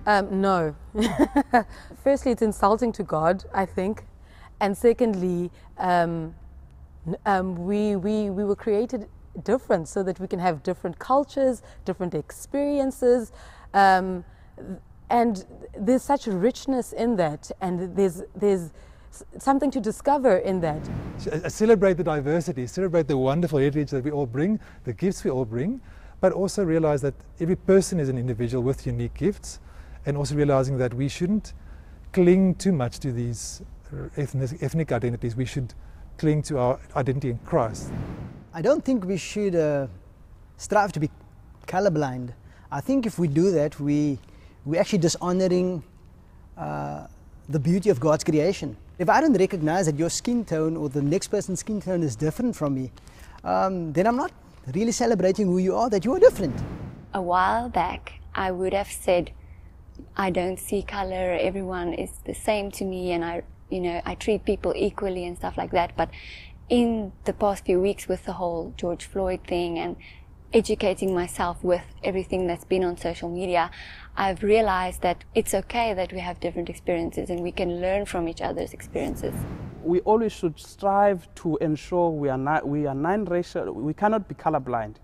No. Firstly, it's insulting to God, I think. And secondly, we were created different so that we can have different cultures, different experiences. And there's such richness in that, and there's something to discover in that. Celebrate the diversity, celebrate the wonderful heritage that we all bring, the gifts we all bring, but also realize that every person is an individual with unique gifts, and also realizing that we shouldn't cling too much to these ethnic identities. We should cling to our identity in Christ. I don't think we should strive to be colorblind. I think if we do that, we're actually dishonoring the beauty of God's creation. If I don't recognize that your skin tone or the next person's skin tone is different from me, then I'm not really celebrating who you are, that you are different. A while back, I would have said, I don't see color, everyone is the same to me, and I treat people equally and stuff like that. But in the past few weeks with the whole George Floyd thing and educating myself with everything that's been on social media, I've realized that it's okay that we have different experiences and we can learn from each other's experiences. We always should strive to ensure we are non-racial. We cannot be colorblind.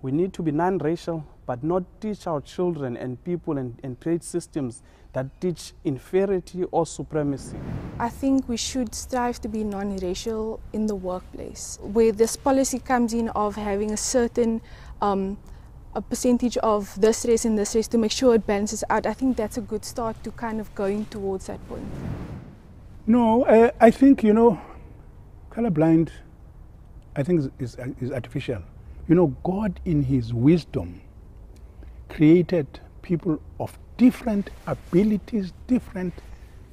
We need to be non-racial, but not teach our children and people and create systems that teach inferiority or supremacy. I think we should strive to be non-racial in the workplace, where this policy comes in of having a certain a percentage of this race and this race to make sure it balances out. I think that's a good start to kind of going towards that point. No, I think, colorblind, I think is artificial. God in his wisdom created people of different abilities, different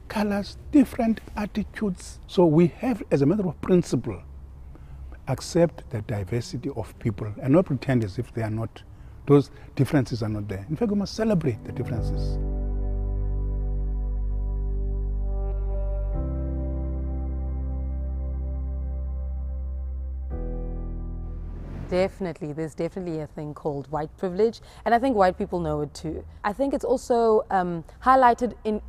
colors, different attitudes. So we have, as a matter of principle, accept the diversity of people and not pretend as if they are not, those differences are not there. In fact, we must celebrate the differences. Definitely, there's definitely a thing called white privilege, and I think white people know it too. I think it's also highlighted in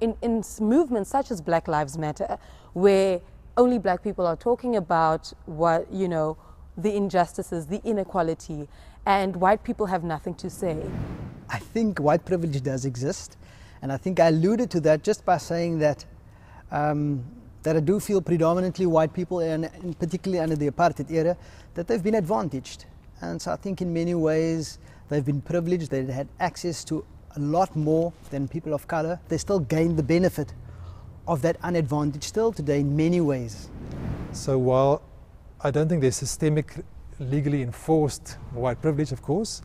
movements such as Black Lives Matter, where only black people are talking about what, the injustices, the inequality, and white people have nothing to say. I think white privilege does exist, and I think I alluded to that just by saying that that I do feel predominantly white people, and particularly under the apartheid era, that they've been advantaged. And so I think in many ways they've been privileged, they've had access to a lot more than people of color. They still gain the benefit of that unadvantage still today in many ways. So while I don't think there's systemic, legally enforced white privilege, of course,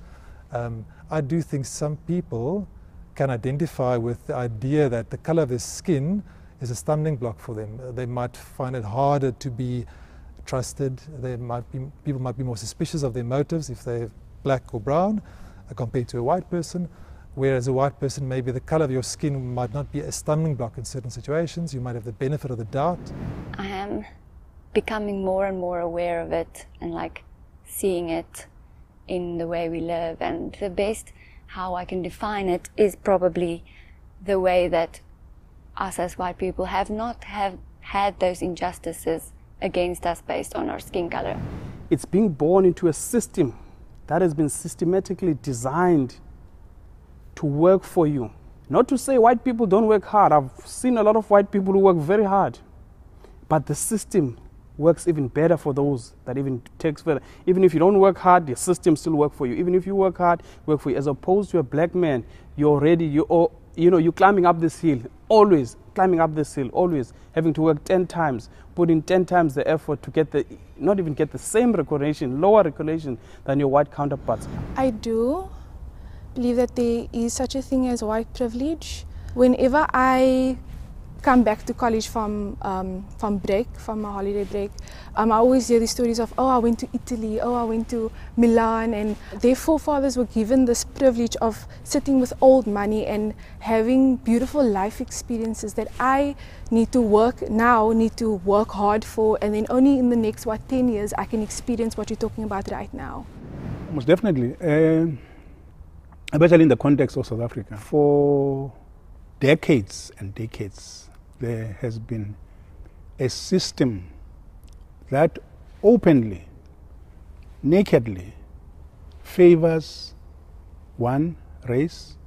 I do think some people can identify with the idea that the color of their skin is a stumbling block for them. They might find it harder to be trusted. People might be more suspicious of their motives if they're black or brown compared to a white person. Whereas a white person, maybe the color of your skin might not be a stumbling block in certain situations. You might have the benefit of the doubt. I am becoming more and more aware of it and seeing it in the way we live. And the best how I can define it is probably the way that us as white people have not had those injustices against us based on our skin color. It's being born into a system that has been systematically designed to work for you. Not to say white people don't work hard. I've seen a lot of white people who work very hard. But the system works even better for those that even takes further. Even if you don't work hard, the system still works for you. Even if you work hard, work for you. As opposed to a black man, you're climbing up this hill, always climbing up this hill, always having to work 10 times, put in 10 times the effort to not even get the same recognition, lower recognition than your white counterparts. I do believe that there is such a thing as white privilege. Whenever I come back to college from my holiday break, I always hear these stories of, oh, I went to Italy, oh, I went to Milan, and their forefathers were given this privilege of sitting with old money and having beautiful life experiences that I need to work hard for, and then only in the next 10 years I can experience what you're talking about right now. Most definitely, especially in the context of South Africa. For decades and decades, there has been a system that openly, nakedly favors one race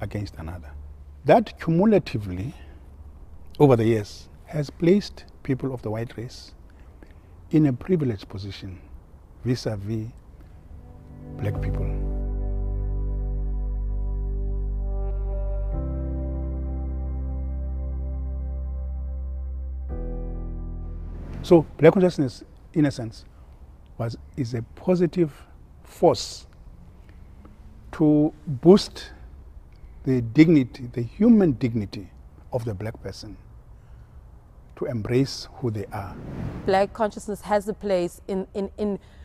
against another. That cumulatively, over the years, has placed people of the white race in a privileged position vis-a-vis black people. So black consciousness, in a sense, is a positive force to boost the dignity, the human dignity of the black person, to embrace who they are. Black consciousness has a place in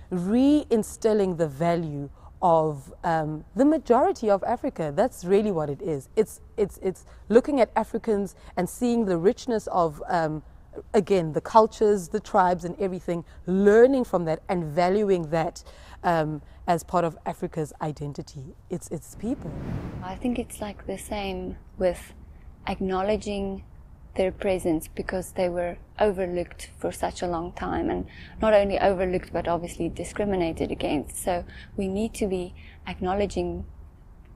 reinstilling the value of the majority of Africa. That's really what it is. It's looking at Africans and seeing the richness of again, the cultures, the tribes and everything, learning from that and valuing that as part of Africa's identity. It's people. I think it's like the same with acknowledging their presence, because they were overlooked for such a long time, and not only overlooked but obviously discriminated against. So we need to be acknowledging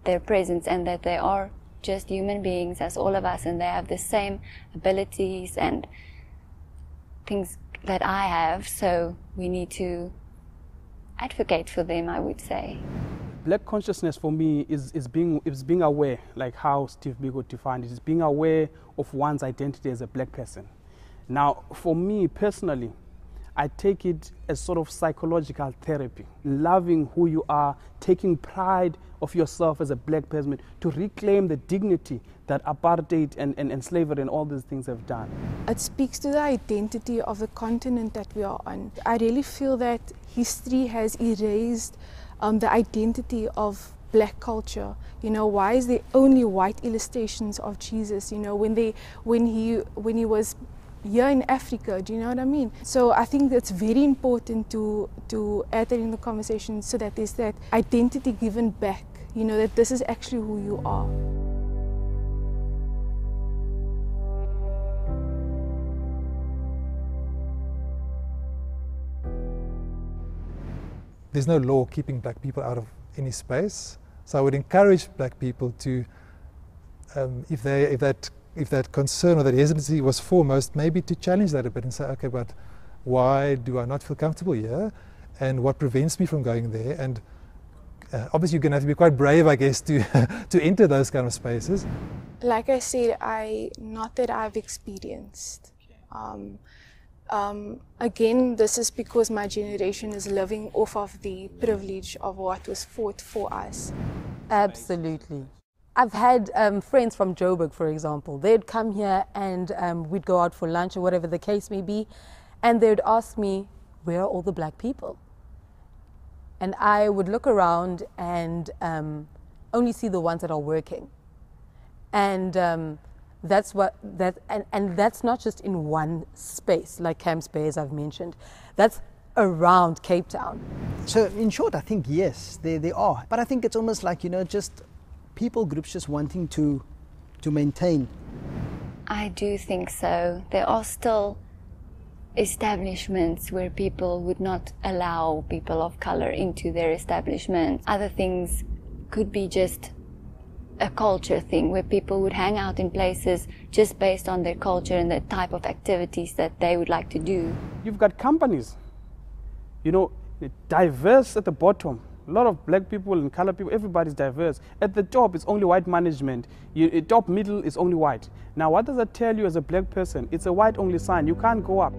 their presence and that they are just human beings as all of us, and they have the same abilities and things that I have, so we need to advocate for them, I would say. Black consciousness for me is being aware, like how Steve Biko defined it, is being aware of one's identity as a black person. Now, for me personally, I take it as sort of psychological therapy, loving who you are, taking pride of yourself as a black person, to reclaim the dignity that apartheid and slavery and all these things have done. It speaks to the identity of the continent that we are on. I really feel that history has erased the identity of black culture. You know, why is there only white illustrations of Jesus? You know, when he was here in Africa, do you know what I mean? So I think that's very important to add that in the conversation, so that there's that identity given back, you know, that this is actually who you are. There's no law keeping black people out of any space. So I would encourage black people to, if that concern or that hesitancy was foremost, maybe to challenge that a bit and say, okay, but why do I not feel comfortable here? And what prevents me from going there? And obviously you're going to have to be quite brave, I guess, to to enter those kind of spaces. Like I said, not that I've experienced. Again, this is because my generation is living off of the privilege of what was fought for us. Absolutely. I've had friends from Joburg, for example. They'd come here and we'd go out for lunch or whatever the case may be, and they'd ask me, where are all the black people? And I would look around and only see the ones that are working. And that's not just in one space, like Camps Bay, as I've mentioned. That's around Cape Town. So in short, I think yes, they are. But I think it's almost like, you know, just people groups just wanting to maintain. I do think so. There are still establishments where people would not allow people of color into their establishments. Other things could be just a culture thing, where people would hang out in places just based on their culture and the type of activities that they would like to do. You've got companies, you know, diverse at the bottom. A lot of black people and color people, everybody's diverse. At the top, it's only white management. Top middle is only white. Now, what does that tell you as a black person? It's a white only sign. You can't go up.